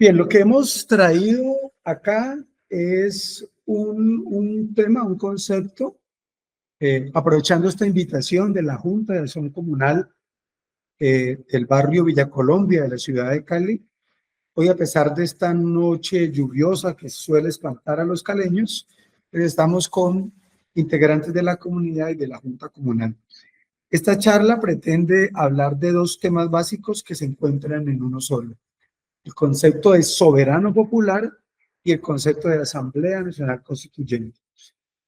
Bien, lo que hemos traído acá es un tema, un concepto, aprovechando esta invitación de la Junta de Acción Comunal del barrio Villa Colombia de la ciudad de Cali. Hoy, a pesar de esta noche lluviosa que suele espantar a los caleños, estamos con integrantes de la comunidad y de la Junta Comunal. Esta charla pretende hablar de dos temas básicos que se encuentran en uno solo: el concepto de soberano popular y el concepto de Asamblea Nacional Constituyente.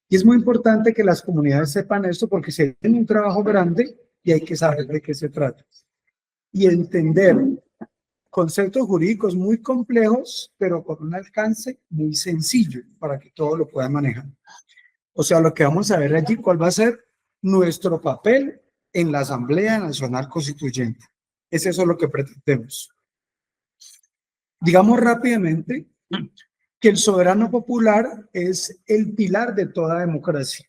Y es muy importante que las comunidades sepan esto porque se tiene un trabajo grande y hay que saber de qué se trata. Y entender conceptos jurídicos muy complejos, pero con un alcance muy sencillo para que todos lo puedan manejar. O sea, lo que vamos a ver allí, cuál va a ser nuestro papel en la Asamblea Nacional Constituyente. Es eso lo que pretendemos. Digamos rápidamente que el soberano popular es el pilar de toda democracia.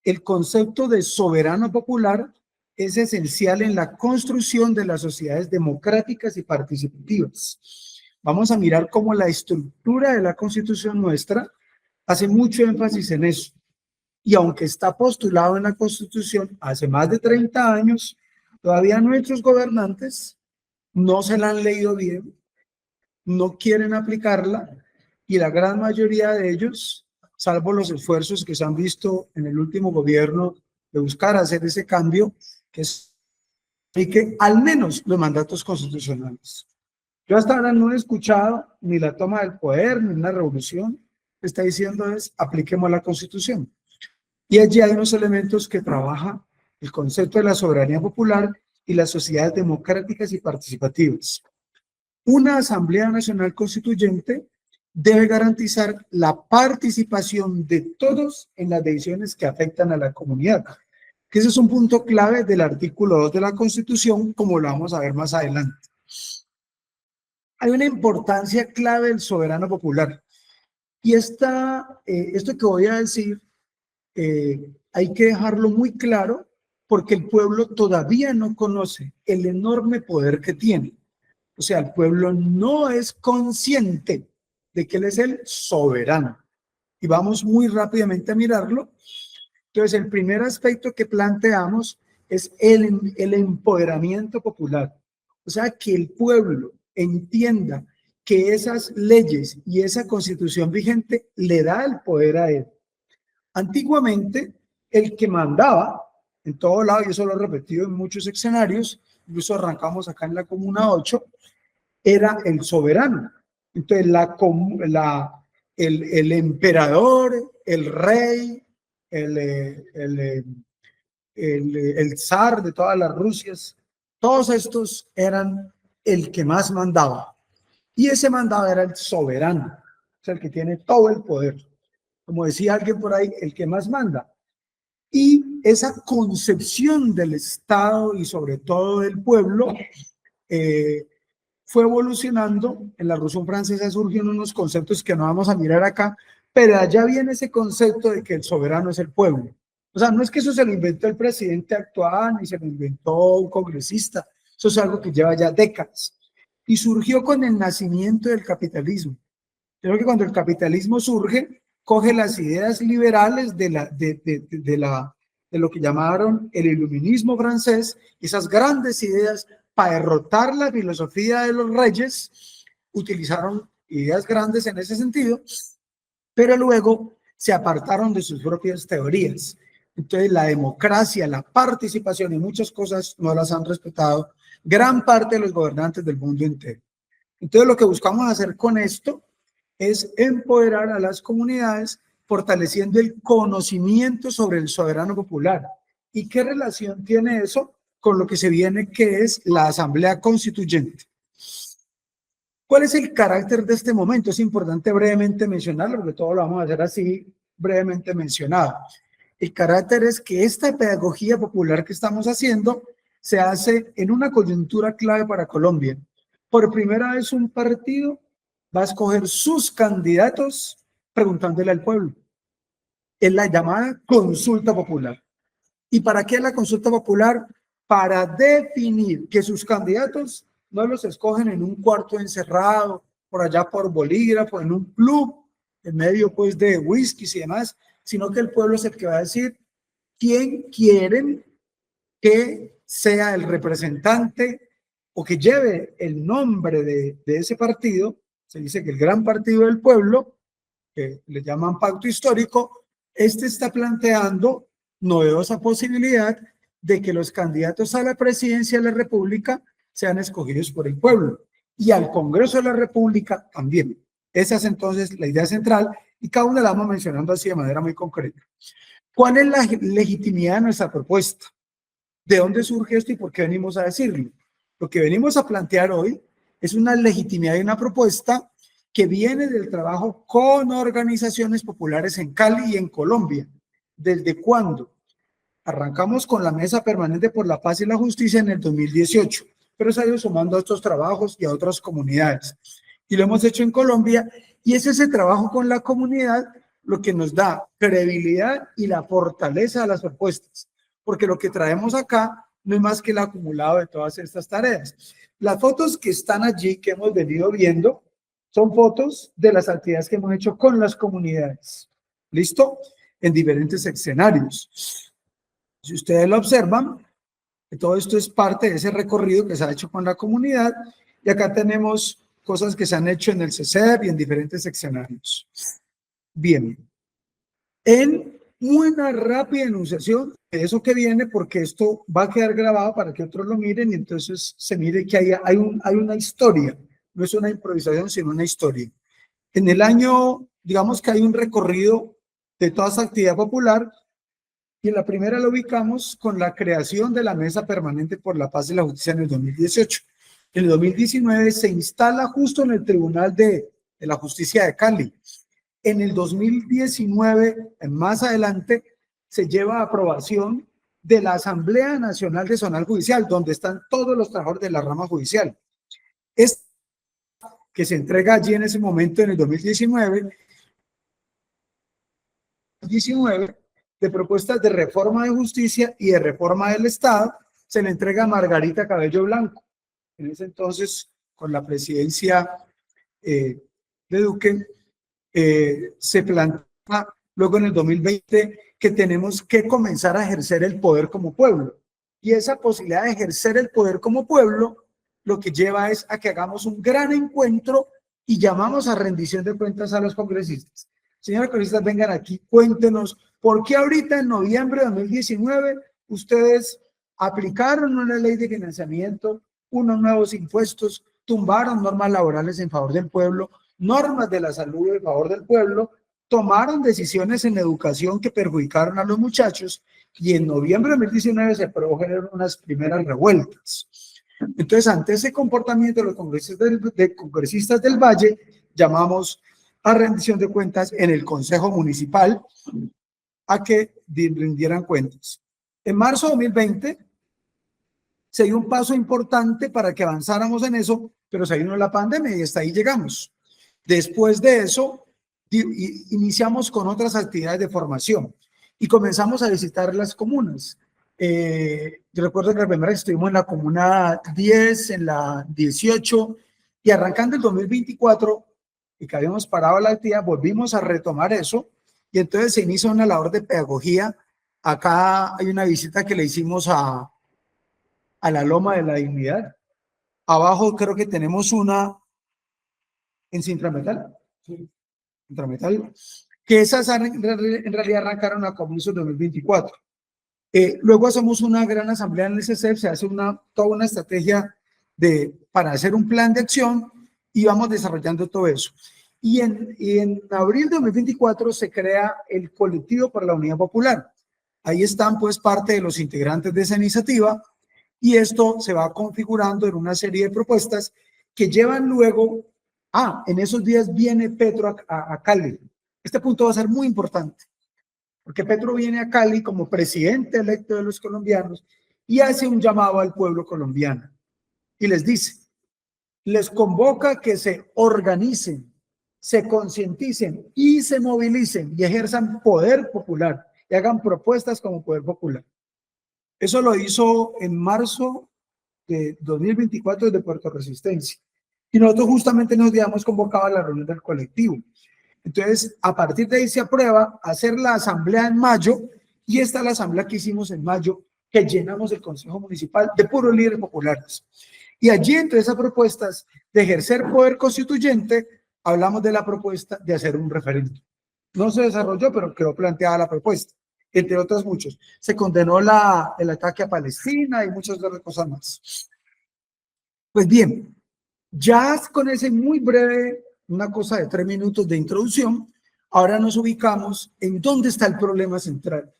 El concepto de soberano popular es esencial en la construcción de las sociedades democráticas y participativas. Vamos a mirar cómo la estructura de la Constitución nuestra hace mucho énfasis en eso. Y aunque está postulado en la Constitución hace más de 30 años, todavía nuestros gobernantes no se la han leído bien, no quieren aplicarla, y la gran mayoría de ellos, salvo los esfuerzos que se han visto en el último gobierno de buscar hacer ese cambio, que es que al menos los mandatos constitucionales. Yo hasta ahora no he escuchado ni la toma del poder, ni una revolución. Lo que está diciendo es: apliquemos la Constitución. Y allí hay unos elementos que trabaja el concepto de la soberanía popular y las sociedades democráticas y participativas. Una Asamblea Nacional Constituyente debe garantizar la participación de todos en las decisiones que afectan a la comunidad, que ese es un punto clave del artículo 2 de la Constitución, como lo vamos a ver más adelante. Hay una importancia clave del soberano popular, y esto que voy a decir hay que dejarlo muy claro, porque el pueblo todavía no conoce el enorme poder que tiene. O sea, el pueblo no es consciente de que él es el soberano. Y vamos muy rápidamente a mirarlo. Entonces, el primer aspecto que planteamos es el empoderamiento popular. O sea, que el pueblo entienda que esas leyes y esa constitución vigente le da el poder a él. Antiguamente, el que mandaba en todo lado, y eso lo he repetido en muchos escenarios, incluso arrancamos acá en la Comuna 8, era el soberano. Entonces, el emperador, el rey, el zar de todas las Rusias, todos estos eran el que más mandaba. Y ese mandaba era el soberano, o sea, el que tiene todo el poder. Como decía alguien por ahí, el que más manda. Y esa concepción del Estado y sobre todo del pueblo fue evolucionando. En la Revolución Francesa surgieron unos conceptos que no vamos a mirar acá, pero allá viene ese concepto de que el soberano es el pueblo. O sea, no es que eso se lo inventó el presidente actual, ni se lo inventó un congresista. Eso es algo que lleva ya décadas. Y surgió con el nacimiento del capitalismo. Creo que cuando el capitalismo surge, coge las ideas liberales de lo que llamaron el iluminismo francés, esas grandes ideas para derrotar la filosofía de los reyes, utilizaron ideas grandes en ese sentido, pero luego se apartaron de sus propias teorías. Entonces, la democracia, la participación y muchas cosas no las han respetado gran parte de los gobernantes del mundo entero. Entonces, lo que buscamos hacer con esto es empoderar a las comunidades, fortaleciendo el conocimiento sobre el soberano popular. ¿Y qué relación tiene eso con lo que se viene, que es la Asamblea Constituyente? ¿Cuál es el carácter de este momento? Es importante brevemente mencionarlo, porque todo lo vamos a hacer así brevemente mencionado. El carácter es que esta pedagogía popular que estamos haciendo se hace en una coyuntura clave para Colombia. Por primera vez un partido va a escoger sus candidatos preguntándole al pueblo. Es la llamada consulta popular. ¿Y para qué es la consulta popular? Para definir que sus candidatos no los escogen en un cuarto encerrado por allá por bolígrafo, en un club, en medio pues de whiskies y demás, sino que el pueblo es el que va a decir quién quieren que sea el representante o que lleve el nombre de ese partido. Se dice que el gran partido del pueblo, que le llaman pacto histórico, está planteando novedosa posibilidad de que los candidatos a la presidencia de la República sean escogidos por el pueblo y al Congreso de la República también. Esa es entonces la idea central y cada una la vamos mencionando así de manera muy concreta. ¿Cuál es la legitimidad de nuestra propuesta? ¿De dónde surge esto y por qué venimos a decirlo? Lo que venimos a plantear hoy es una legitimidad y una propuesta que viene del trabajo con organizaciones populares en Cali y en Colombia. ¿Desde cuándo? Arrancamos con la Mesa Permanente por la Paz y la Justicia en el 2018, pero se ha ido sumando a estos trabajos y a otras comunidades. Y lo hemos hecho en Colombia, y es ese trabajo con la comunidad lo que nos da credibilidad y la fortaleza de las propuestas, porque lo que traemos acá no es más que el acumulado de todas estas tareas. Las fotos que están allí, que hemos venido viendo, son fotos de las actividades que hemos hecho con las comunidades. ¿Listo? En diferentes escenarios. Si ustedes lo observan, todo esto es parte de ese recorrido que se ha hecho con la comunidad, y acá tenemos cosas que se han hecho en el CECEP y en diferentes escenarios. Bien, en una rápida enunciación de eso que viene, porque esto va a quedar grabado para que otros lo miren y entonces se mire que hay una historia, no es una improvisación, sino una historia. En el año, digamos que hay un recorrido de toda esa actividad popular, y en la primera lo ubicamos con la creación de la Mesa Permanente por la Paz y la Justicia en el 2018. En el 2019 se instala justo en el Tribunal de la Justicia de Cali. En el 2019, más adelante, se lleva a aprobación de la Asamblea Nacional de Zonal Judicial, donde están todos los trabajadores de la rama judicial. Es que se entrega allí en ese momento, en el 2019, de propuestas de reforma de justicia y de reforma del Estado, se le entrega a Margarita Cabello Blanco. En ese entonces, con la presidencia de Duque, se plantea luego en el 2020 que tenemos que comenzar a ejercer el poder como pueblo. Y esa posibilidad de ejercer el poder como pueblo lo que lleva es a que hagamos un gran encuentro y llamamos a rendición de cuentas a los congresistas. Señores congresistas, vengan aquí, cuéntenos por qué ahorita en noviembre de 2019 ustedes aplicaron una ley de financiamiento, unos nuevos impuestos, tumbaron normas laborales en favor del pueblo, normas de la salud en favor del pueblo, tomaron decisiones en educación que perjudicaron a los muchachos, y en noviembre de 2019 se produjeron unas primeras revueltas. Entonces, ante ese comportamiento de los congresistas del Valle, llamamos a rendición de cuentas en el Consejo Municipal a que rindieran cuentas. En marzo de 2020 se dio un paso importante para que avanzáramos en eso, pero se vino la pandemia y hasta ahí llegamos. Después de eso, iniciamos con otras actividades de formación y comenzamos a visitar las comunas. Yo recuerdo que la primera vez estuvimos en la comuna 10, en la 18, y arrancando el 2024, y que habíamos parado la actividad, volvimos a retomar eso, y entonces se inicia una labor de pedagogía. Acá hay una visita que le hicimos a la Loma de la Dignidad. Abajo creo que tenemos una en Sintrametal. Sí. Sintrametal, que esas en realidad arrancaron a comienzos de 2024. Luego hacemos una gran asamblea en el CECEP, se hace toda una estrategia para hacer un plan de acción y vamos desarrollando todo eso. Y en abril de 2024 se crea el Colectivo por la Unidad Popular. Ahí están pues parte de los integrantes de esa iniciativa, y esto se va configurando en una serie de propuestas que llevan luego en esos días viene Petro a Cali. Este punto va a ser muy importante, porque Petro viene a Cali como presidente electo de los colombianos y hace un llamado al pueblo colombiano y les dice, les convoca que se organicen, se concienticen y se movilicen y ejerzan poder popular y hagan propuestas como poder popular. Eso lo hizo en marzo de 2024 desde Puerto Resistencia. Y nosotros justamente nos habíamos convocado a la reunión del colectivo. Entonces, a partir de ahí se aprueba hacer la asamblea en mayo, y esta es la asamblea que hicimos en mayo, que llenamos el Consejo Municipal de puros líderes populares. Y allí, entre esas propuestas de ejercer poder constituyente, hablamos de la propuesta de hacer un referéndum. No se desarrolló, pero quedó planteada la propuesta, entre otras muchos. Se condenó el ataque a Palestina y muchas otras cosas más. Pues bien, ya con ese muy breve, una cosa de 3 minutos de introducción, ahora nos ubicamos en dónde está el problema central.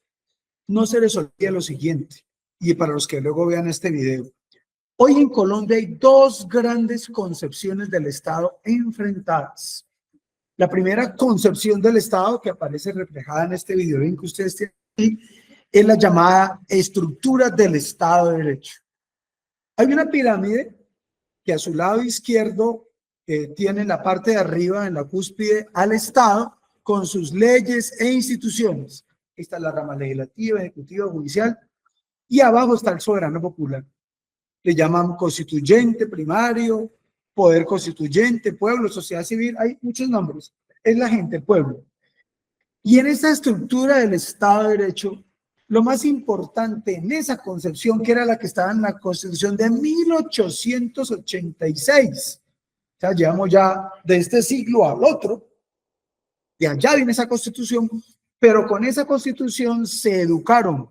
No se les olvide lo siguiente, y para los que luego vean este video. Hoy en Colombia hay dos grandes concepciones del Estado enfrentadas. La primera concepción del Estado, que aparece reflejada en este video que ustedes tienen aquí, es la llamada estructura del Estado de Derecho. Hay una pirámide que a su lado izquierdo tiene en la parte de arriba, en la cúspide, al Estado con sus leyes e instituciones. Esta es la rama legislativa, ejecutiva, judicial, y abajo está el soberano popular. Le llaman constituyente, primario, poder constituyente, pueblo, sociedad civil, hay muchos nombres. Es la gente, el pueblo. Y en esta estructura del Estado de Derecho, lo más importante en esa concepción, que era la que estaba en la Constitución de 1886, o sea, llevamos ya de este siglo al otro, y allá viene esa Constitución, pero con esa Constitución se educaron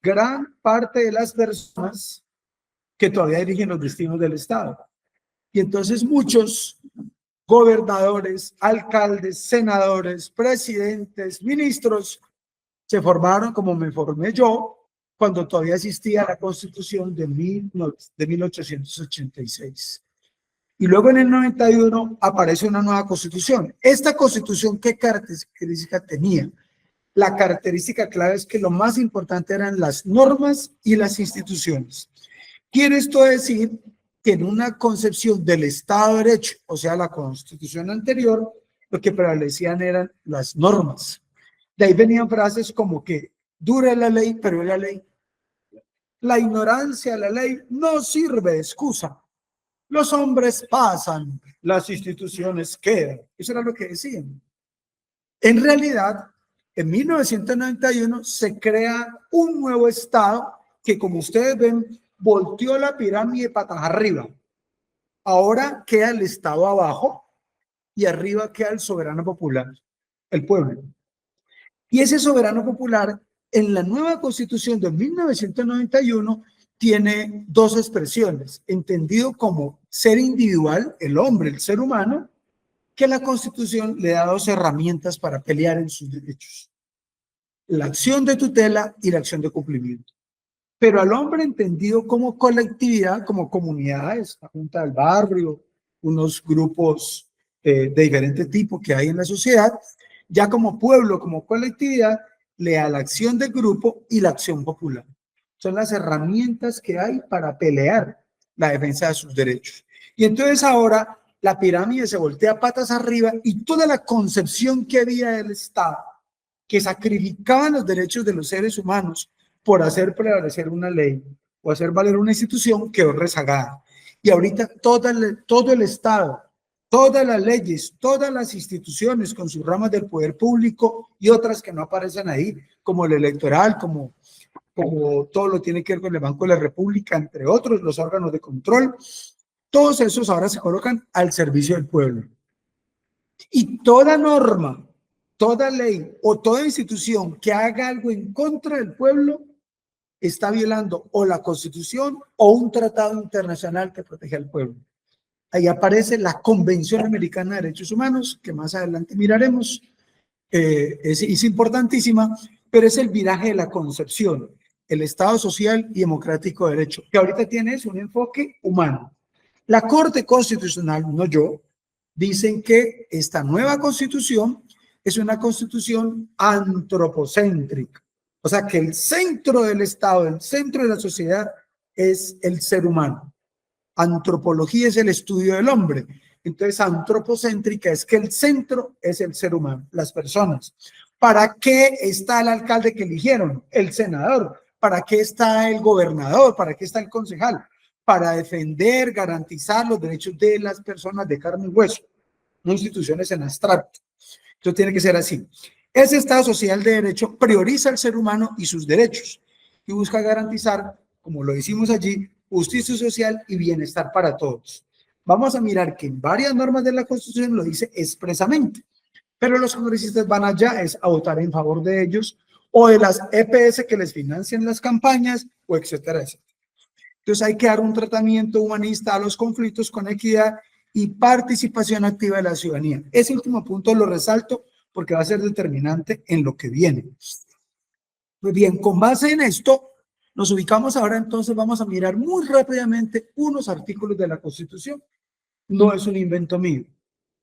gran parte de las personas que todavía dirigen los destinos del Estado. Y entonces muchos gobernadores, alcaldes, senadores, presidentes, ministros, se formaron como me formé yo cuando todavía existía la Constitución de 1886. Y luego en el 91 aparece una nueva Constitución. Esta Constitución, ¿qué característica tenía? La característica clave es que lo más importante eran las normas y las instituciones. Quiere esto decir que en una concepción del Estado de Derecho, o sea, la Constitución anterior, lo que prevalecían eran las normas. De ahí venían frases como que dure la ley, pero la ley. La ignorancia de la ley no sirve de excusa. Los hombres pasan, las instituciones quedan. Eso era lo que decían. En realidad, en 1991 se crea un nuevo Estado que, como ustedes ven, volteó la pirámide patas arriba. Ahora queda el Estado abajo y arriba queda el soberano popular, el pueblo. Y ese soberano popular, en la nueva Constitución de 1991, tiene dos expresiones, entendido como ser individual, el hombre, el ser humano, que la Constitución le da dos herramientas para pelear en sus derechos: la acción de tutela y la acción de cumplimiento. Pero al hombre entendido como colectividad, como comunidades, la Junta del Barrio, unos grupos de diferente tipo que hay en la sociedad, ya como pueblo, como colectividad, le da la acción de grupo y la acción popular. Son las herramientas que hay para pelear la defensa de sus derechos. Y entonces ahora la pirámide se voltea patas arriba y toda la concepción que había del Estado, que sacrificaban los derechos de los seres humanos por hacer prevalecer una ley o hacer valer una institución, quedó rezagada. Y ahorita todo el Estado, todas las leyes, todas las instituciones con sus ramas del poder público y otras que no aparecen ahí, como el electoral, como todo lo tiene que ver con el Banco de la República, entre otros, los órganos de control, todos esos ahora se colocan al servicio del pueblo. Y toda norma, toda ley o toda institución que haga algo en contra del pueblo está violando o la Constitución o un tratado internacional que protege al pueblo. Ahí aparece la Convención Americana de Derechos Humanos, que más adelante miraremos. Es importantísima, pero es el viraje de la concepción, el Estado social y democrático de derecho, que ahorita tiene un enfoque humano. La Corte Constitucional, no yo, dicen que esta nueva Constitución es una Constitución antropocéntrica. O sea, que el centro del Estado, el centro de la sociedad es el ser humano. Antropología es el estudio del hombre. Entonces, antropocéntrica es que el centro es el ser humano, las personas. ¿Para qué está el alcalde que eligieron? El senador. ¿Para qué está el gobernador? ¿Para qué está el concejal? para defender, garantizar los derechos de las personas de carne y hueso, no instituciones en abstracto. Entonces tiene que ser así. Ese Estado social de derecho prioriza al ser humano y sus derechos y busca garantizar, como lo decimos allí, justicia social y bienestar para todos. Vamos a mirar que en varias normas de la Constitución lo dice expresamente, pero los congresistas van allá a votar en favor de ellos o de las EPS que les financian las campañas, o etcétera, etcétera. Entonces hay que dar un tratamiento humanista a los conflictos con equidad y participación activa de la ciudadanía. Ese último punto lo resalto porque va a ser determinante en lo que viene. Pues bien, con base en esto, nos ubicamos ahora, entonces vamos a mirar muy rápidamente unos artículos de la Constitución. No es un invento mío.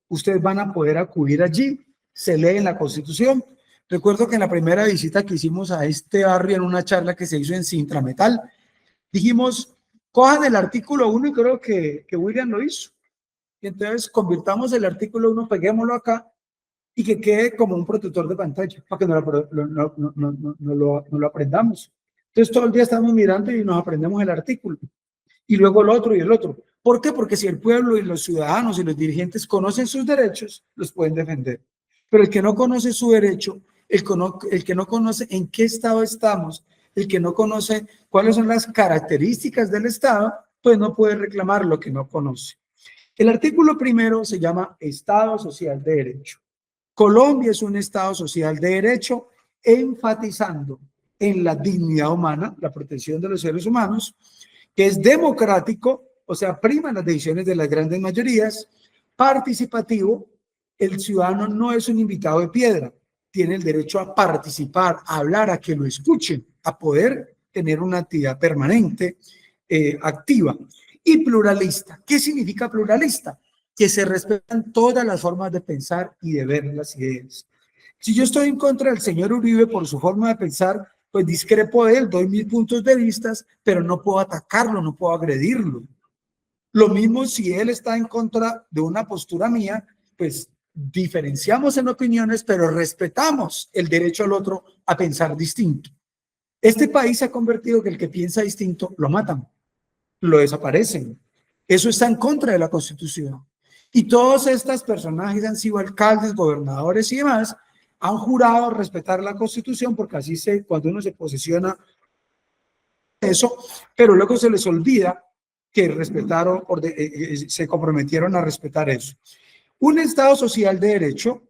Ustedes van a poder acudir allí, se lee en la Constitución. Recuerdo que en la primera visita que hicimos a este barrio, en una charla que se hizo en Sintrametal, dijimos, cojan el artículo 1 y creo que William lo hizo. Y entonces convirtamos el artículo 1, peguémoslo acá y que quede como un protector de pantalla para que no lo aprendamos. Entonces todo el día estamos mirando y nos aprendemos el artículo y luego el otro y el otro. ¿Por qué? Porque si el pueblo y los ciudadanos y los dirigentes conocen sus derechos, los pueden defender. Pero el que no conoce su derecho, el que no conoce en qué estado estamos, el que no conoce cuáles son las características del Estado, pues no puede reclamar lo que no conoce. El artículo primero se llama Estado Social de Derecho. Colombia es un Estado social de derecho, enfatizando en la dignidad humana, la protección de los seres humanos, que es democrático, o sea, prima las decisiones de las grandes mayorías, participativo, el ciudadano no es un invitado de piedra, tiene el derecho a participar, a hablar, a que lo escuchen, a poder tener una actividad permanente, activa, y pluralista. ¿Qué significa pluralista? Que se respetan todas las formas de pensar y de ver las ideas. Si yo estoy en contra del señor Uribe por su forma de pensar, pues discrepo de él, doy mis puntos de vista, pero no puedo atacarlo, no puedo agredirlo. Lo mismo si él está en contra de una postura mía, pues diferenciamos en opiniones, pero respetamos el derecho al otro a pensar distinto. Este país se ha convertido que el que piensa distinto lo matan, lo desaparecen. Eso está en contra de la Constitución. Y todos estos personajes han sido alcaldes, gobernadores y demás, han jurado respetar la Constitución porque así cuando uno se posiciona eso, pero luego se les olvida que respetaron, se comprometieron a respetar eso. Un Estado social de derecho,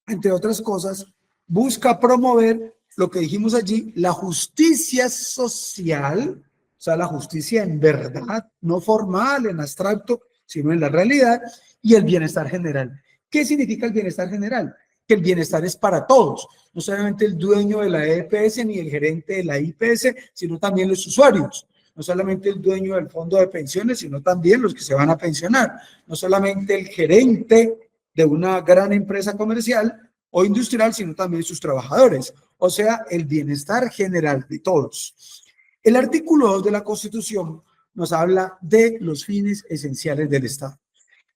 entre otras cosas, busca promover lo que dijimos allí, la justicia social, o sea, la justicia en verdad, no formal, en abstracto, sino en la realidad, y el bienestar general. ¿Qué significa el bienestar general? Que el bienestar es para todos, no solamente el dueño de la EPS ni el gerente de la IPS, sino también los usuarios. No solamente el dueño del fondo de pensiones, sino también los que se van a pensionar. No solamente el gerente de una gran empresa comercial o industrial, sino también sus trabajadores. O sea, el bienestar general de todos. El artículo 2 de la Constitución nos habla de los fines esenciales del Estado.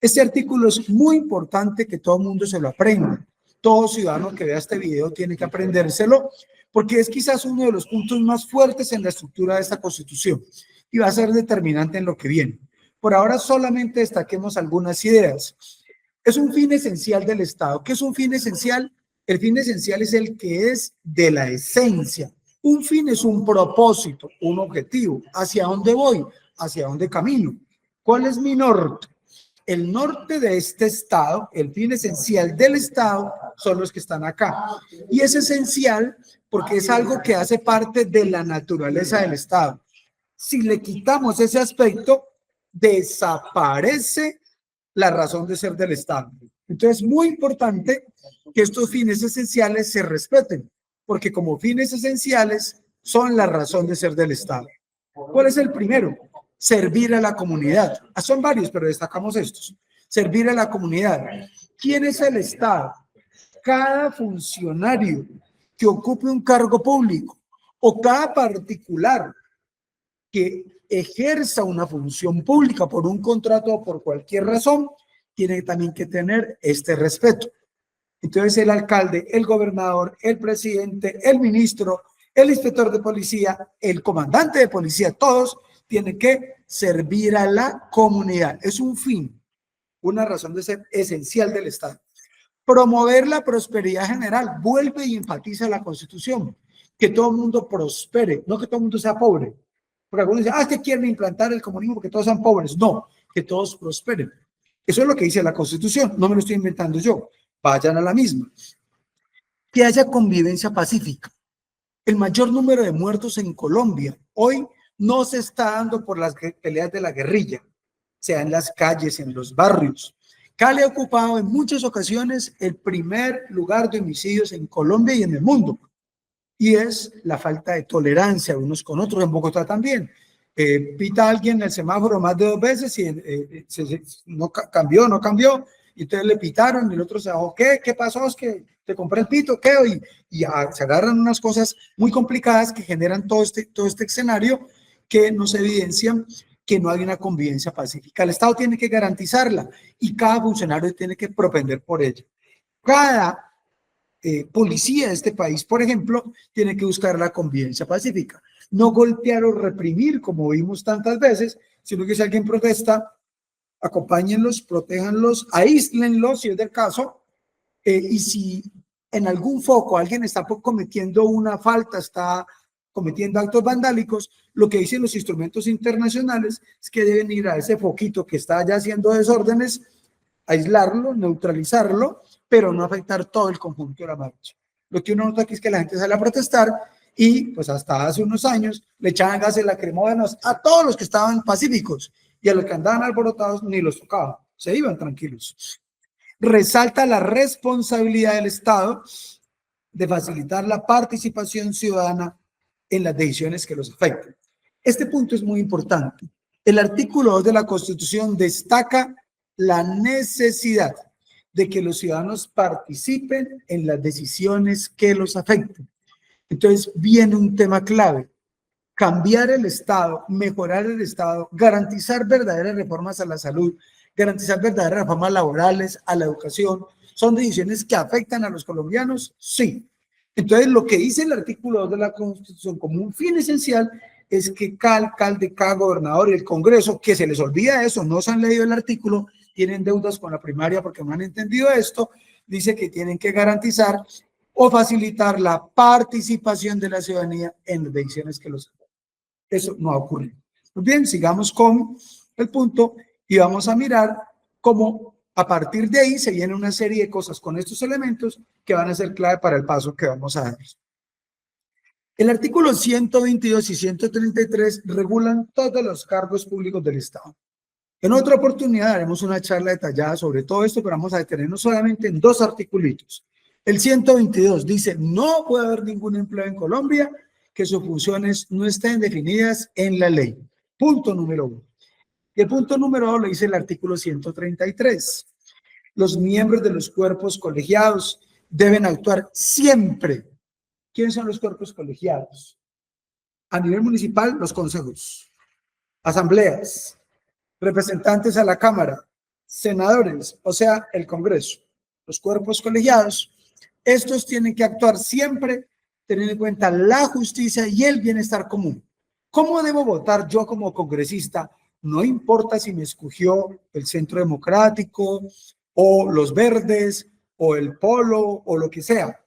Este artículo es muy importante que todo el mundo se lo aprenda. Todo ciudadano que vea este video tiene que aprendérselo, porque es quizás uno de los puntos más fuertes en la estructura de esta Constitución y va a ser determinante en lo que viene. Por ahora solamente destaquemos algunas ideas. Es un fin esencial del Estado. ¿Qué es un fin esencial? El fin esencial es el que es de la esencia. Un fin es un propósito, un objetivo. ¿Hacia dónde voy? ¿Hacia dónde camino? ¿Cuál es mi norte? El norte de este Estado, el fin esencial del Estado, son los que están acá. Y es esencial porque es algo que hace parte de la naturaleza del Estado. Si le quitamos ese aspecto, desaparece la razón de ser del Estado. Entonces, es muy importante que estos fines esenciales se respeten, porque como fines esenciales son la razón de ser del Estado. ¿Cuál es el primero? Servir a la comunidad. Son varios, pero destacamos estos. Servir a la comunidad. ¿Quién es el Estado? Cada funcionario que ocupe un cargo público o cada particular que ejerza una función pública por un contrato o por cualquier razón, tiene también que tener este respeto. Entonces el alcalde, el gobernador, el presidente, el ministro, el inspector de policía, el comandante de policía, todos tienen que servir a la comunidad. Es un fin, una razón de ser esencial del Estado. Promover la prosperidad general, vuelve y enfatiza la Constitución, que todo el mundo prospere, no que todo el mundo sea pobre. Porque algunos dicen, es que quieren implantar el comunismo porque todos son pobres. No, que todos prosperen. Eso es lo que dice la Constitución, no me lo estoy inventando yo. Vayan a la misma. Que haya convivencia pacífica. El mayor número de muertos en Colombia hoy no se está dando por las peleas de la guerrilla, sea en las calles, en los barrios. Cali ha ocupado en muchas ocasiones el primer lugar de homicidios en Colombia y en el mundo. Y es la falta de tolerancia unos con otros. En Bogotá también. Pita a alguien en el semáforo más de 2 veces y no cambió, y entonces le pitaron y el otro se bajó. ¿Qué pasó? Es que te compré el pito, ¿qué? Y se agarran unas cosas muy complicadas que generan todo este escenario que nos evidencian que no hay una convivencia pacífica. El Estado tiene que garantizarla y cada funcionario tiene que propender por ella. Cada policía de este país, por ejemplo, tiene que buscar la convivencia pacífica. No golpear o reprimir, como vimos tantas veces, sino que si alguien protesta, acompáñenlos, protéjanlos, aíslenlos si es del caso, y si en algún foco alguien está cometiendo una falta, está cometiendo actos vandálicos, lo que dicen los instrumentos internacionales es que deben ir a ese foquito que está ya haciendo desórdenes, aislarlo, neutralizarlo, pero no afectar todo el conjunto de la marcha. Lo que uno nota aquí es que la gente sale a protestar y pues hasta hace unos años le echaban gases lacrimógenos a todos los que estaban pacíficos y a los que andaban alborotados ni los tocaban, se iban tranquilos. Resalta la responsabilidad del Estado de facilitar la participación ciudadana en las decisiones que los afectan. Este punto es muy importante. El artículo 2 de la Constitución destaca la necesidad de que los ciudadanos participen en las decisiones que los afecten. Entonces viene un tema clave: cambiar el Estado, mejorar el Estado, garantizar verdaderas reformas a la salud, garantizar verdaderas reformas laborales, a la educación. ¿Son decisiones que afectan a los colombianos? Sí. Entonces, lo que dice el artículo 2 de la Constitución como un fin esencial es que cada alcalde, cada gobernador y el Congreso, que se les olvida eso, no se han leído el artículo, tienen deudas con la primaria porque no han entendido esto, dice que tienen que garantizar o facilitar la participación de la ciudadanía en las decisiones que los afectan. Eso no ha ocurrido. Muy bien, sigamos con el punto y vamos a mirar cómo a partir de ahí se viene una serie de cosas con estos elementos que van a ser clave para el paso que vamos a dar. El artículo 122 y 133 regulan todos los cargos públicos del Estado. En otra oportunidad haremos una charla detallada sobre todo esto, pero vamos a detenernos solamente en 2 articulitos. El 122 dice: no puede haber ningún empleo en Colombia que sus funciones no estén definidas en la ley. Punto número 1. Y el punto número 2 lo dice el artículo 133. Los miembros de los cuerpos colegiados deben actuar siempre. ¿Quiénes son los cuerpos colegiados? A nivel municipal, los consejos, asambleas, representantes a la Cámara, senadores, o sea, el Congreso, los cuerpos colegiados. Estos tienen que actuar siempre teniendo en cuenta la justicia y el bienestar común. ¿Cómo debo votar yo como congresista? No importa si me escogió el Centro Democrático o los Verdes o el Polo o lo que sea.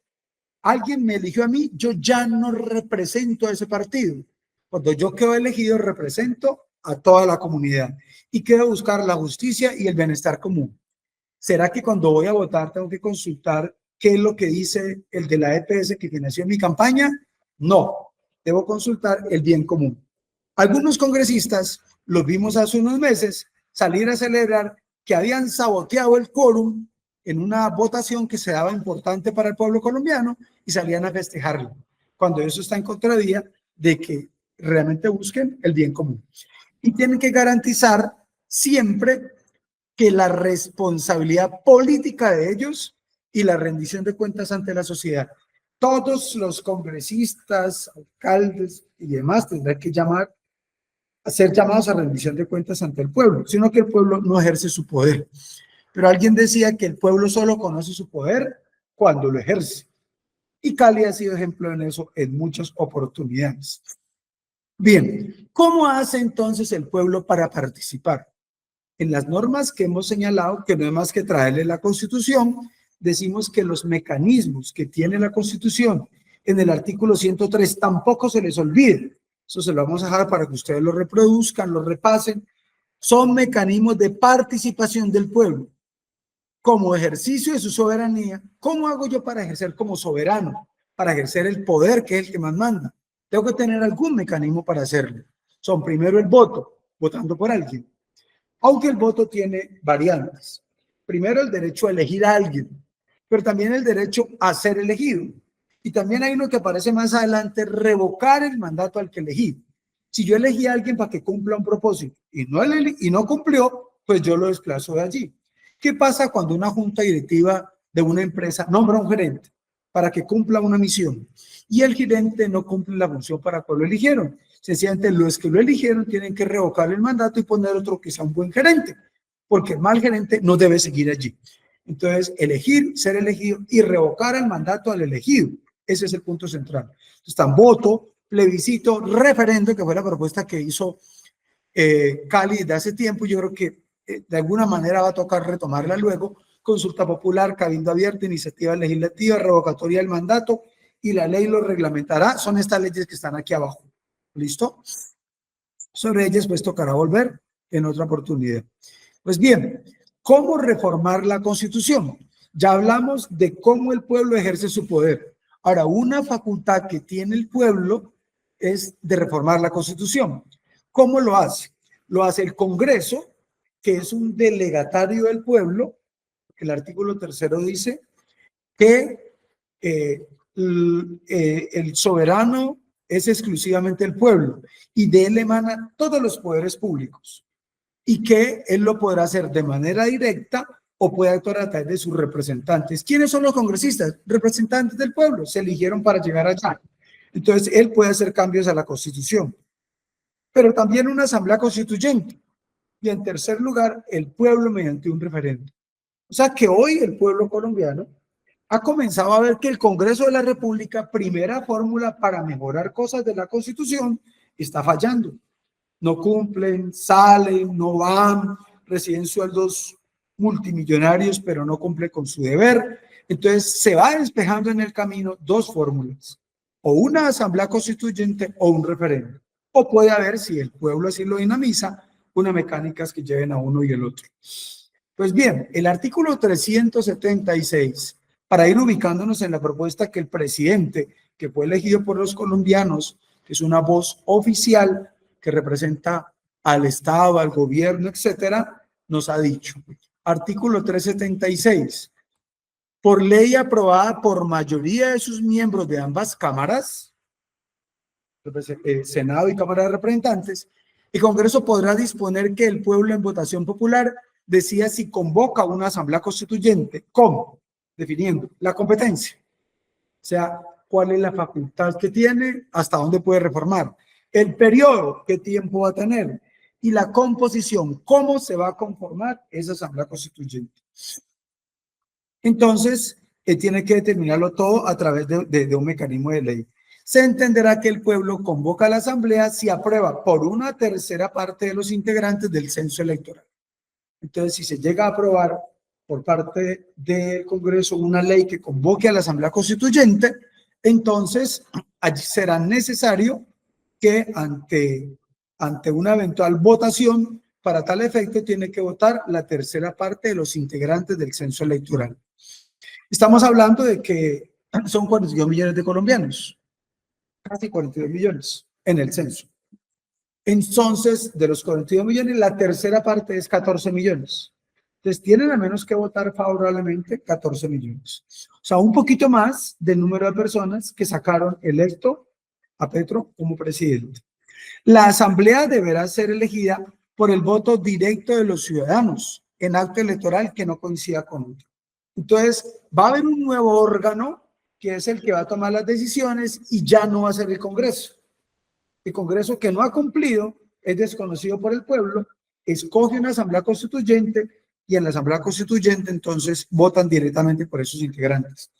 Alguien me eligió a mí, yo ya no represento a ese partido. Cuando yo quedo elegido, represento a toda la comunidad y quiero buscar la justicia y el bienestar común. ¿Será que cuando voy a votar tengo que consultar qué es lo que dice el de la EPS que financió mi campaña? No, debo consultar el bien común. Algunos congresistas, los vimos hace unos meses, salir a celebrar que habían saboteado el quórum en una votación que se daba importante para el pueblo colombiano y salían a festejarlo, cuando eso está en contravía de que realmente busquen el bien común. Y tienen que garantizar siempre que la responsabilidad política de ellos y la rendición de cuentas ante la sociedad. Todos los congresistas, alcaldes y demás tendrán que ser llamados a rendición de cuentas ante el pueblo, sino que el pueblo no ejerce su poder. Pero alguien decía que el pueblo solo conoce su poder cuando lo ejerce. Y Cali ha sido ejemplo en eso en muchas oportunidades. Bien, ¿cómo hace entonces el pueblo para participar? En las normas que hemos señalado, que no es más que traerle la Constitución, decimos que los mecanismos que tiene la Constitución en el artículo 103 tampoco se les olvide. Eso se lo vamos a dejar para que ustedes lo reproduzcan, lo repasen. Son mecanismos de participación del pueblo como ejercicio de su soberanía. ¿Cómo hago yo para ejercer como soberano? Para ejercer el poder que es el que más manda. Tengo que tener algún mecanismo para hacerlo. Son primero el voto, votando por alguien. Aunque el voto tiene variantes. Primero el derecho a elegir a alguien, pero también el derecho a ser elegido. Y también hay uno que aparece más adelante, revocar el mandato al que elegí. Si yo elegí a alguien para que cumpla un propósito y no cumplió, pues yo lo desplazo de allí. ¿Qué pasa cuando una junta directiva de una empresa nombra a un gerente para que cumpla una misión y el gerente no cumple la función para la cual lo eligieron? Sencillamente los que lo eligieron tienen que revocar el mandato y poner otro que sea un buen gerente, porque el mal gerente no debe seguir allí. Entonces, elegir, ser elegido y revocar el mandato al elegido. Ese es el punto central. Están voto, plebiscito, referendo, que fue la propuesta que hizo Cali de hace tiempo. Yo creo que de alguna manera va a tocar retomarla luego. Consulta popular, cabildo abierto, iniciativa legislativa, revocatoria del mandato, y la ley lo reglamentará. Son estas leyes que están aquí abajo. ¿Listo? Sobre ellas pues tocará volver en otra oportunidad. Pues bien, ¿cómo reformar la Constitución? Ya hablamos de cómo el pueblo ejerce su poder. Ahora, una facultad que tiene el pueblo es de reformar la Constitución. ¿Cómo lo hace? Lo hace el Congreso, que es un delegatario del pueblo. El artículo 3 dice que el soberano es exclusivamente el pueblo y de él emanan todos los poderes públicos y que él lo podrá hacer de manera directa o puede actuar a través de sus representantes. ¿Quiénes son los congresistas? Representantes del pueblo, se eligieron para llegar allá. Entonces, él puede hacer cambios a la Constitución, pero también una asamblea constituyente. Y en tercer lugar, el pueblo mediante un referéndum. O sea que hoy el pueblo colombiano ha comenzado a ver que el Congreso de la República, primera fórmula para mejorar cosas de la Constitución, está fallando. No cumplen, salen, no van, reciben sueldos multimillonarios, pero no cumple con su deber. Entonces se va despejando en el camino dos fórmulas, o una asamblea constituyente o un referéndum. O puede haber, si el pueblo así lo dinamiza, unas mecánicas que lleven a uno y el otro. Pues bien, el artículo 376, para ir ubicándonos en la propuesta que el presidente, que fue elegido por los colombianos, que es una voz oficial que representa al Estado, al gobierno, etcétera, nos ha dicho. Artículo 376. Por ley aprobada por mayoría de sus miembros de ambas cámaras, Senado y Cámara de Representantes, el Congreso podrá disponer que el pueblo en votación popular decida si convoca una asamblea constituyente. ¿Cómo? Definiendo la competencia. O sea, cuál es la facultad que tiene, hasta dónde puede reformar, el periodo, qué tiempo va a tener, y la composición, cómo se va a conformar esa asamblea constituyente. Entonces, tiene que determinarlo todo a través de un mecanismo de ley. Se entenderá que el pueblo convoca a la asamblea si aprueba por una tercera parte de los integrantes del censo electoral. Entonces, si se llega a aprobar por parte del Congreso una ley que convoque a la Asamblea Constituyente, entonces allí será necesario que ante una eventual votación, para tal efecto tiene que votar la tercera parte de los integrantes del censo electoral. Estamos hablando de que son 42 millones de colombianos, casi 42 millones en el censo. Entonces, de los 42 millones, la tercera parte es 14 millones. Entonces, tienen a menos que votar favorablemente 14 millones. O sea, un poquito más del número de personas que sacaron electo a Petro como presidente. La asamblea deberá ser elegida por el voto directo de los ciudadanos en acto electoral que no coincida con otro. Entonces, va a haber un nuevo órgano que es el que va a tomar las decisiones y ya no va a ser el Congreso. El Congreso, que no ha cumplido, es desconocido por el pueblo, escoge una asamblea constituyente y en la asamblea constituyente entonces votan directamente por esos integrantes.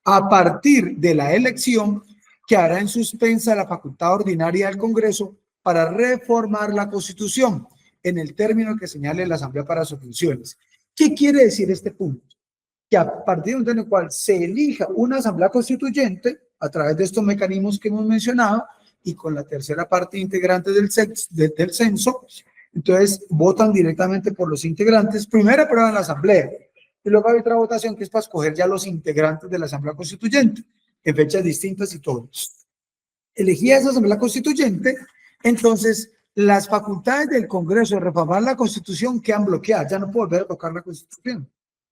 A partir de la elección, quedará en suspensa la facultad ordinaria del Congreso para reformar la Constitución en el término que señale la Asamblea para sus funciones. ¿Qué quiere decir este punto? Que a partir de un momento en el cual se elija una Asamblea Constituyente a través de estos mecanismos que hemos mencionado y con la tercera parte integrante del censo, entonces votan directamente por los integrantes, primero aprueban la Asamblea y luego hay otra votación que es para escoger ya los integrantes de la Asamblea Constituyente en fechas distintas y todo. Elegida esa Asamblea Constituyente, entonces las facultades del Congreso de reformar la Constitución quedan bloqueadas, ya no puede volver a tocar la Constitución.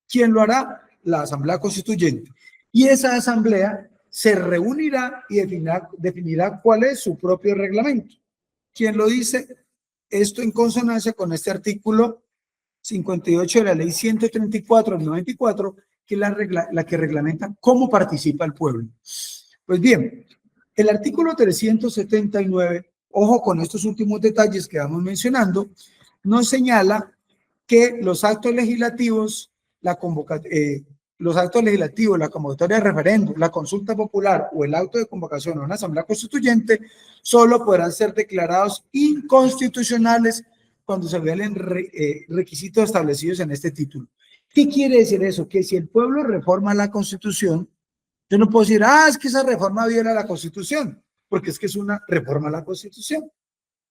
¿Quién lo hará? La Asamblea Constituyente. Y esa Asamblea se reunirá y definirá cuál es su propio reglamento. ¿Quién lo dice? Esto en consonancia con este artículo 58 de la ley 134 del 94, que es la que reglamenta cómo participa el pueblo. Pues bien, el artículo 379, ojo con estos últimos detalles que vamos mencionando, nos señala que los actos legislativos, la convocatoria de referéndum, la consulta popular o el auto de convocación a una asamblea constituyente solo podrán ser declarados inconstitucionales cuando se violen requisitos establecidos en este título. ¿Qué quiere decir eso? Que si el pueblo reforma la Constitución, yo no puedo decir, es que esa reforma viola la Constitución, porque es que es una reforma a la Constitución.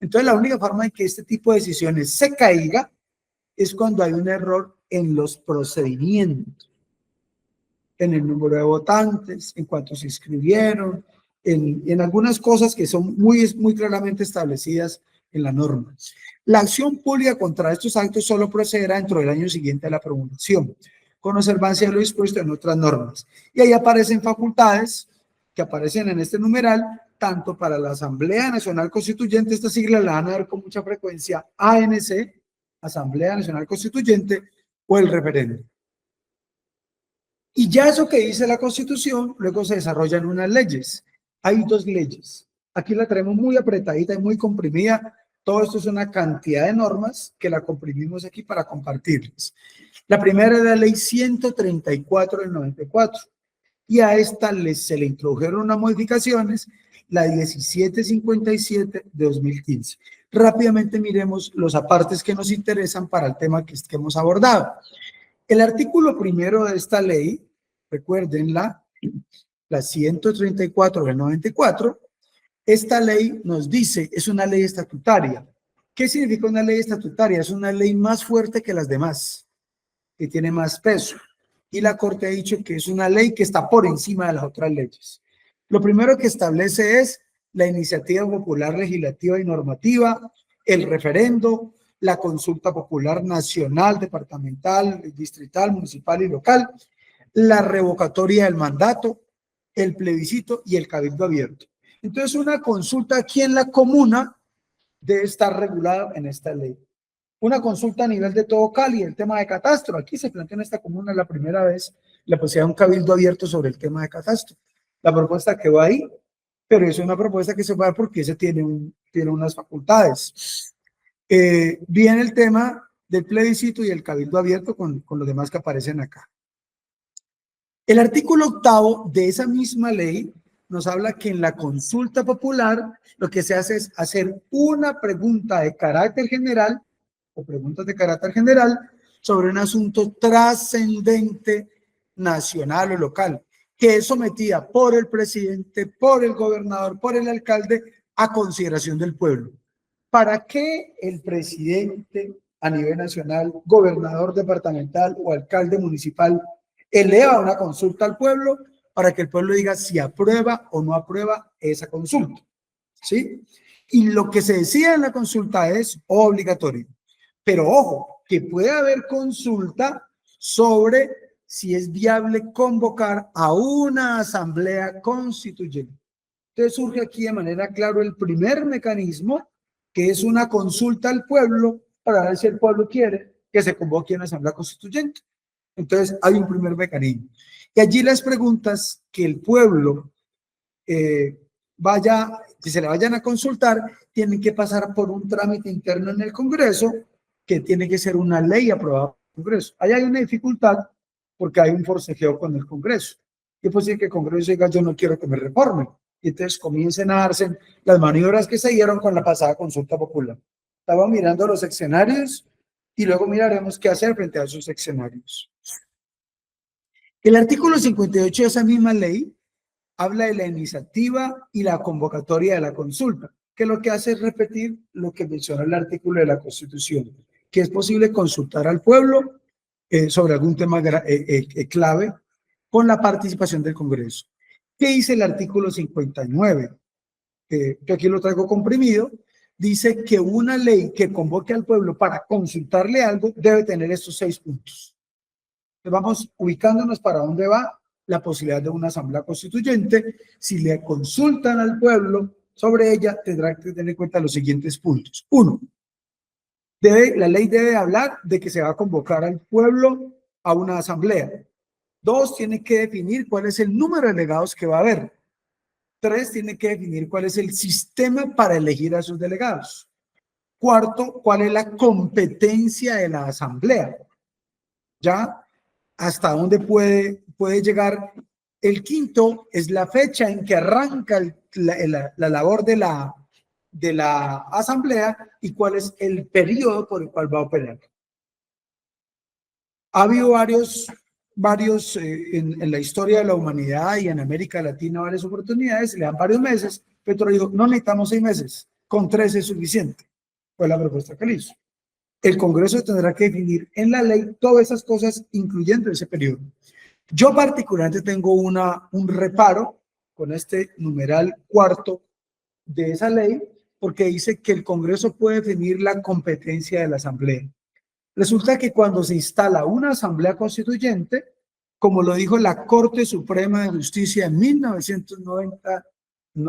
Entonces, la única forma de que este tipo de decisiones se caiga es cuando hay un error en los procedimientos, en el número de votantes, en cuánto se inscribieron, en algunas cosas que son muy claramente establecidas en la norma. La acción pública contra estos actos solo procederá dentro del año siguiente a la promulgación, con observancia de lo dispuesto en otras normas. Y ahí aparecen facultades que aparecen en este numeral, tanto para la Asamblea Nacional Constituyente, esta sigla la van a ver con mucha frecuencia, ANC, Asamblea Nacional Constituyente, o el referéndum. Y ya eso que dice la Constitución, luego se desarrollan unas leyes. Hay dos leyes. Aquí la tenemos muy apretadita y muy comprimida. Todo esto es una cantidad de normas que la comprimimos aquí para compartirles. La primera es la ley 134 del 94. Y a esta se le introdujeron unas modificaciones, la 1757 de 2015. Rápidamente miremos los apartes que nos interesan para el tema que hemos abordado. El artículo primero de esta ley, recuerden la 134 del 94, esta ley nos dice, es una ley estatutaria. ¿Qué significa una ley estatutaria? Es una ley más fuerte que las demás, que tiene más peso. Y la Corte ha dicho que es una ley que está por encima de las otras leyes. Lo primero que establece es la iniciativa popular legislativa y normativa, el referendo, la consulta popular nacional, departamental, distrital, municipal y local, la revocatoria del mandato, el plebiscito y el cabildo abierto. Entonces, una consulta aquí en la comuna debe estar regulada en esta ley. Una consulta a nivel de todo Cali, el tema de catastro. Aquí se plantea en esta comuna la primera vez la posibilidad de un cabildo abierto sobre el tema de catastro. La propuesta que va ahí, pero es una propuesta que se va a dar porque ese tiene unas facultades. Viene el tema del plebiscito y el cabildo abierto con los demás que aparecen acá. El artículo 8 de esa misma ley nos habla que en la consulta popular lo que se hace es hacer una pregunta de carácter general o preguntas de carácter general sobre un asunto trascendente nacional o local, que es sometida por el presidente, por el gobernador, por el alcalde a consideración del pueblo. ¿Para qué el presidente a nivel nacional, gobernador departamental o alcalde municipal eleva una consulta al pueblo? Para que el pueblo diga si aprueba o no aprueba esa consulta, ¿sí? Y lo que se decida en la consulta es obligatorio. Pero ojo, que puede haber consulta sobre si es viable convocar a una asamblea constituyente. Entonces surge aquí de manera clara el primer mecanismo, que es una consulta al pueblo para ver si el pueblo quiere que se convoque una asamblea constituyente. Entonces hay un primer mecanismo. Y allí las preguntas que el pueblo que se le vayan a consultar, tienen que pasar por un trámite interno en el Congreso, que tiene que ser una ley aprobada por el Congreso. Ahí hay una dificultad porque hay un forcejeo con el Congreso. Es posible que el Congreso diga, yo no quiero que me reformen, y entonces comiencen a darse las maniobras que se dieron con la pasada consulta popular. Estaba mirando los escenarios y luego miraremos qué hacer frente a esos escenarios. El artículo 58 de esa misma ley habla de la iniciativa y la convocatoria de la consulta, que lo que hace es repetir lo que menciona el artículo de la Constitución, que es posible consultar al pueblo sobre algún tema clave con la participación del Congreso. ¿Qué dice el artículo 59? Que aquí lo traigo comprimido. Dice que una ley que convoque al pueblo para consultarle algo debe tener estos 6 puntos. Entonces vamos ubicándonos para dónde va la posibilidad de una asamblea constituyente. Si le consultan al pueblo sobre ella, tendrá que tener en cuenta los siguientes puntos. 1. La ley debe hablar de que se va a convocar al pueblo a una asamblea. 2, tiene que definir cuál es el número de delegados que va a haber. 3, tiene que definir cuál es el sistema para elegir a sus delegados. 4, cuál es la competencia de la asamblea. ¿Ya? Hasta dónde puede llegar. El 5 es la fecha en que arranca la labor de la asamblea y cuál es el periodo por el cual va a operar. Ha habido varios en la historia de la humanidad y en América Latina varias oportunidades, le dan varios meses. Petro dijo, no necesitamos 6 meses, con 3 es suficiente. Fue la propuesta que le hizo. El Congreso tendrá que definir en la ley todas esas cosas, incluyendo ese periodo. Yo particularmente tengo un reparo con este numeral 4 de esa ley, porque dice que el Congreso puede definir la competencia de la Asamblea. Resulta que cuando se instala una Asamblea Constituyente, como lo dijo la Corte Suprema de Justicia en 1990,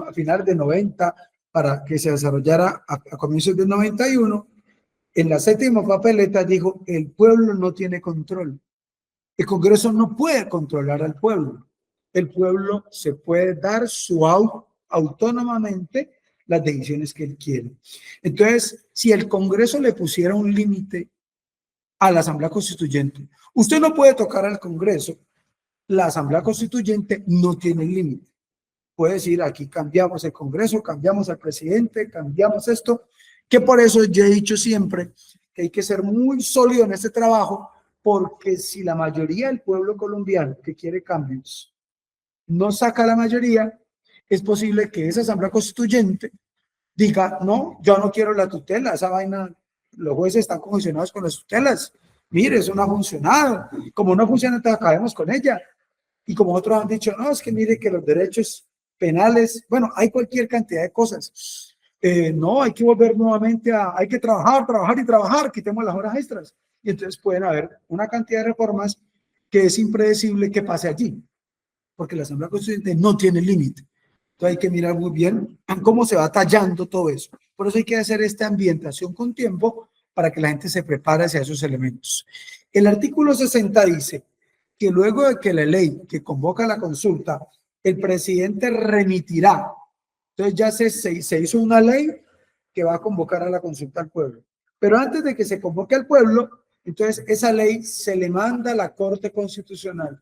a finales de 90, para que se desarrollara a comienzos del 91, en la 7ª papeleta dijo, el pueblo no tiene control. El Congreso no puede controlar al pueblo. El pueblo se puede dar autónomamente las decisiones que él quiere. Entonces, si el Congreso le pusiera un límite a la Asamblea Constituyente, usted no puede tocar al Congreso, la Asamblea Constituyente no tiene límite. Puede decir, aquí cambiamos el Congreso, cambiamos al presidente, cambiamos esto, que por eso yo he dicho siempre que hay que ser muy sólido en este trabajo, porque si la mayoría del pueblo colombiano que quiere cambios no saca la mayoría, es posible que esa Asamblea Constituyente diga, no, yo no quiero la tutela, esa vaina, los jueces están condicionados con las tutelas, mire, eso no ha funcionado, como no funciona, entonces acabemos con ella. Y como otros han dicho, no, es que mire que los derechos penales, bueno, hay cualquier cantidad de cosas. No, hay que volver nuevamente hay que trabajar, quitemos las horas extras. Y entonces pueden haber una cantidad de reformas que es impredecible que pase allí, porque la Asamblea Constituyente no tiene límite. Entonces hay que mirar muy bien cómo se va tallando todo eso. Por eso hay que hacer esta ambientación con tiempo para que la gente se prepare hacia esos elementos. El artículo 60 dice que luego de que la ley que convoca la consulta, el presidente remitirá. Entonces ya se hizo una ley que va a convocar a la consulta al pueblo. Pero antes de que se convoque al pueblo, entonces esa ley se le manda a la Corte Constitucional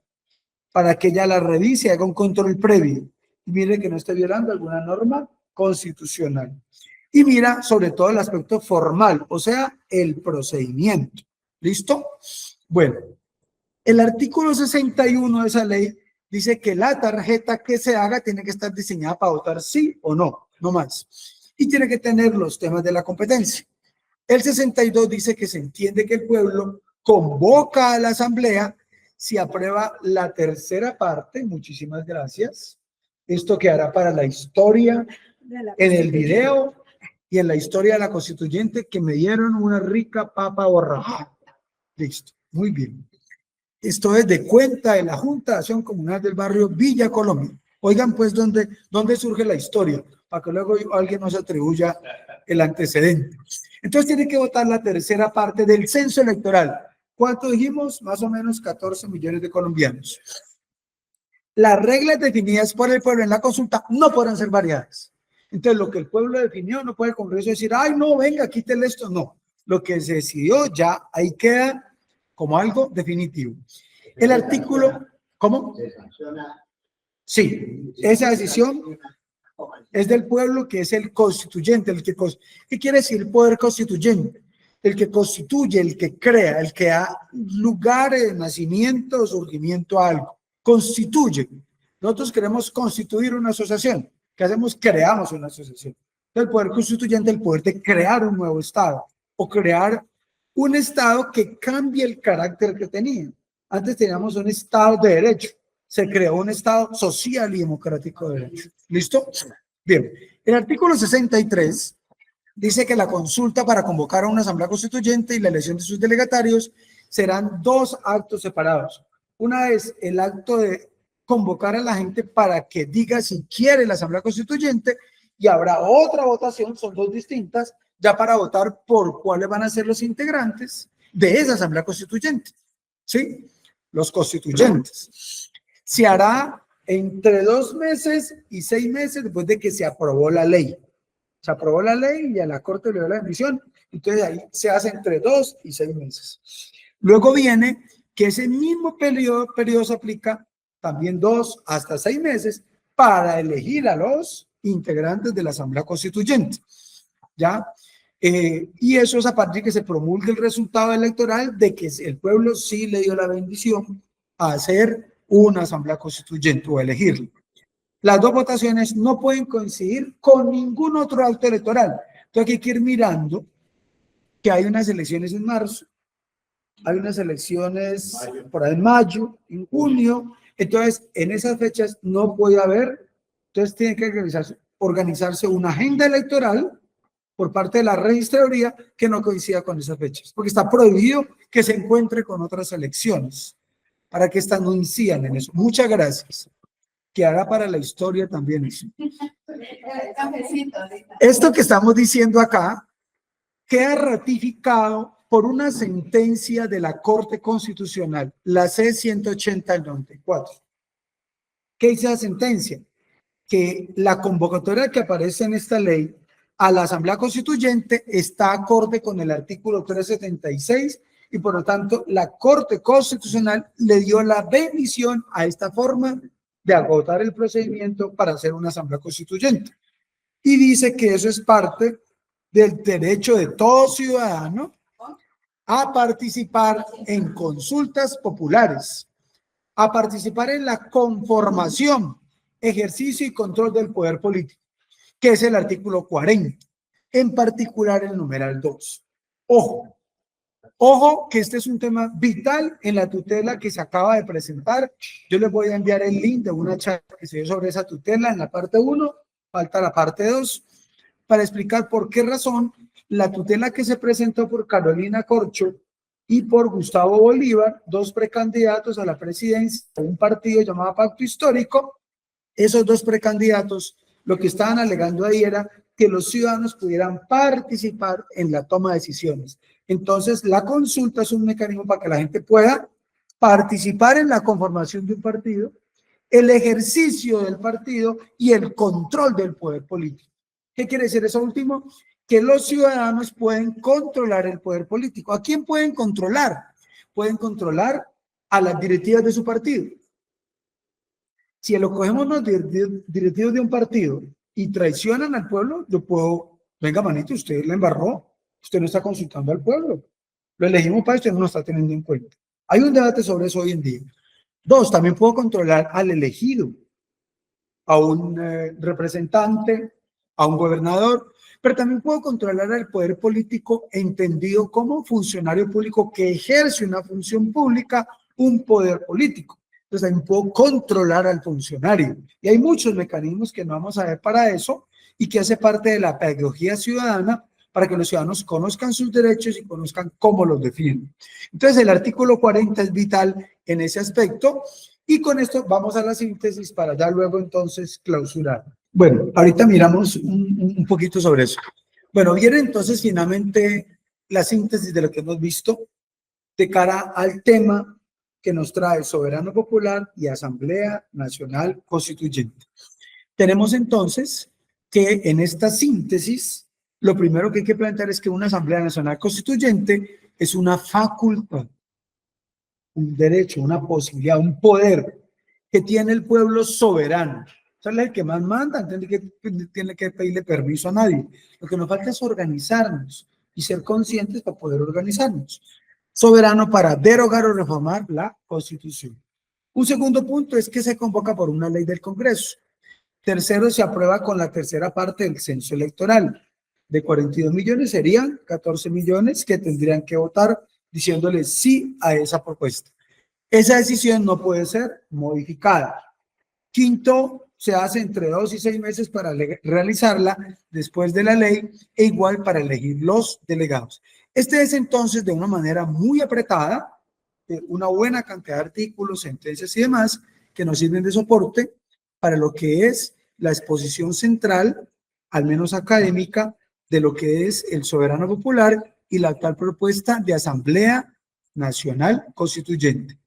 para que ella la revise y haga un control previo. Y mire que no esté violando alguna norma constitucional. Y mira sobre todo el aspecto formal, o sea, el procedimiento. ¿Listo? Bueno, el artículo 61 de esa ley dice que la tarjeta que se haga tiene que estar diseñada para votar sí o no, no más. Y tiene que tener los temas de la competencia. El 62 dice que se entiende que el pueblo convoca a la asamblea si aprueba la tercera parte. Muchísimas gracias. Esto quedará para la historia, en el video y en la historia de la constituyente, que me dieron una rica papa borrada. Listo, muy bien. Esto es de cuenta de la Junta de Acción Comunal del barrio Villa Colombia. Oigan, pues, ¿dónde surge la historia? Para que luego alguien nos atribuya el antecedente. Entonces tiene que votar la tercera parte del censo electoral. ¿Cuánto dijimos? Más o menos 14 millones de colombianos. Las reglas definidas por el pueblo en la consulta no podrán ser variadas. Entonces, lo que el pueblo definió, no puede el Congreso decir, ay, no, venga, quítele esto. No, lo que se decidió ya ahí queda como algo definitivo. El artículo, ¿cómo? Sí, esa decisión es del pueblo, que es el constituyente, ¿qué quiere decir poder constituyente? El que constituye, el que crea, el que da lugar de nacimiento o surgimiento a algo, constituye. Nosotros queremos constituir una asociación. ¿Qué hacemos? Creamos una asociación. El poder constituyente, el poder de crear un nuevo Estado o crear un Estado que cambie el carácter que tenía. Antes teníamos un Estado de derecho, se creó un Estado social y democrático de derecho. ¿Listo? Bien, el artículo 63 dice que la consulta para convocar a una asamblea constituyente y la elección de sus delegatarios serán dos actos separados. Una es el acto de convocar a la gente para que diga si quiere la asamblea constituyente, y habrá otra votación, son dos distintas, ya para votar por cuáles van a ser los integrantes de esa asamblea constituyente. ¿Sí? Los constituyentes. Se hará entre 2 meses y 6 meses después de que se aprobó la ley. Se aprobó la ley y a la Corte le dio la emisión, entonces ahí se hace entre 2 y 6 meses. Luego viene que ese mismo periodo se aplica también 2 hasta 6 meses para elegir a los integrantes de la Asamblea Constituyente. ¿Ya? Y eso es a partir de que se promulgue el resultado electoral de que el pueblo sí le dio la bendición a hacer una Asamblea Constituyente o a elegirla. Las dos votaciones no pueden coincidir con ningún otro acto electoral. Entonces hay que ir mirando que hay unas elecciones en marzo, hay unas elecciones por ahí en mayo, en junio. Entonces, en esas fechas no puede haber, entonces tiene que organizarse una agenda electoral por parte de la registraduría que no coincida con esas fechas, porque está prohibido que se encuentre con otras elecciones, para que estas no incidan en eso. Muchas gracias. Que hará para la historia también eso. Esto que estamos diciendo acá queda ratificado por una sentencia de la Corte Constitucional, la C-180 del 94. ¿Qué dice la sentencia? Que la convocatoria que aparece en esta ley a la Asamblea Constituyente está acorde con el artículo 376 y por lo tanto la Corte Constitucional le dio la bendición a esta forma de agotar el procedimiento para hacer una asamblea constituyente. Y dice que eso es parte del derecho de todo ciudadano a participar en consultas populares, a participar en la conformación, ejercicio y control del poder político, que es el artículo 40, en particular el numeral 2. Ojo, que este es un tema vital en la tutela que se acaba de presentar. Yo les voy a enviar el link de una charla que se dio sobre esa tutela en la parte 1, falta la parte 2, para explicar por qué razón la tutela que se presentó por Carolina Corcho y por Gustavo Bolívar, 2 precandidatos a la presidencia de un partido llamado Pacto Histórico, esos 2 precandidatos, lo que estaban alegando ahí era que los ciudadanos pudieran participar en la toma de decisiones. Entonces, la consulta es un mecanismo para que la gente pueda participar en la conformación de un partido, el ejercicio del partido y el control del poder político. ¿Qué quiere decir eso último? Que los ciudadanos pueden controlar el poder político. ¿A quién pueden controlar? Pueden controlar a las directivas de su partido. Si lo cogemos los directivos de un partido y traicionan al pueblo, yo puedo, venga manito, usted la embarró, usted no está consultando al pueblo, lo elegimos para usted, no lo está teniendo en cuenta. Hay un debate sobre eso hoy en día. 2, también puedo controlar al elegido, a un representante, a un gobernador, pero también puedo controlar al poder político entendido como funcionario público que ejerce una función pública, un poder político. Entonces también puedo controlar al funcionario. Y hay muchos mecanismos que no vamos a ver para eso y que hace parte de la pedagogía ciudadana para que los ciudadanos conozcan sus derechos y conozcan cómo los defienden. Entonces el artículo 40 es vital en ese aspecto y con esto vamos a la síntesis para ya luego entonces clausurar. Bueno, ahorita miramos un poquito sobre eso. Bueno, viene entonces finalmente la síntesis de lo que hemos visto de cara al tema que nos trae Soberano Popular y Asamblea Nacional Constituyente. Tenemos entonces que en esta síntesis, lo primero que hay que plantear es que una Asamblea Nacional Constituyente es una facultad, un derecho, una posibilidad, un poder que tiene el pueblo soberano. Él es el que más manda, tiene que pedirle permiso a nadie. Lo que nos falta es organizarnos y ser conscientes para poder organizarnos. Soberano para derogar o reformar la Constitución. Un segundo punto es que se convoca por una ley del Congreso. Tercero, se aprueba con la tercera parte del censo electoral. De 42 millones serían 14 millones que tendrían que votar diciéndole sí a esa propuesta. Esa decisión no puede ser modificada. Quinto, se hace entre 2 y 6 meses para realizarla después de la ley e igual para elegir los delegados. Este es entonces de una manera muy apretada, una buena cantidad de artículos, sentencias y demás que nos sirven de soporte para lo que es la exposición central, al menos académica, de lo que es el soberano popular y la actual propuesta de Asamblea Nacional Constituyente.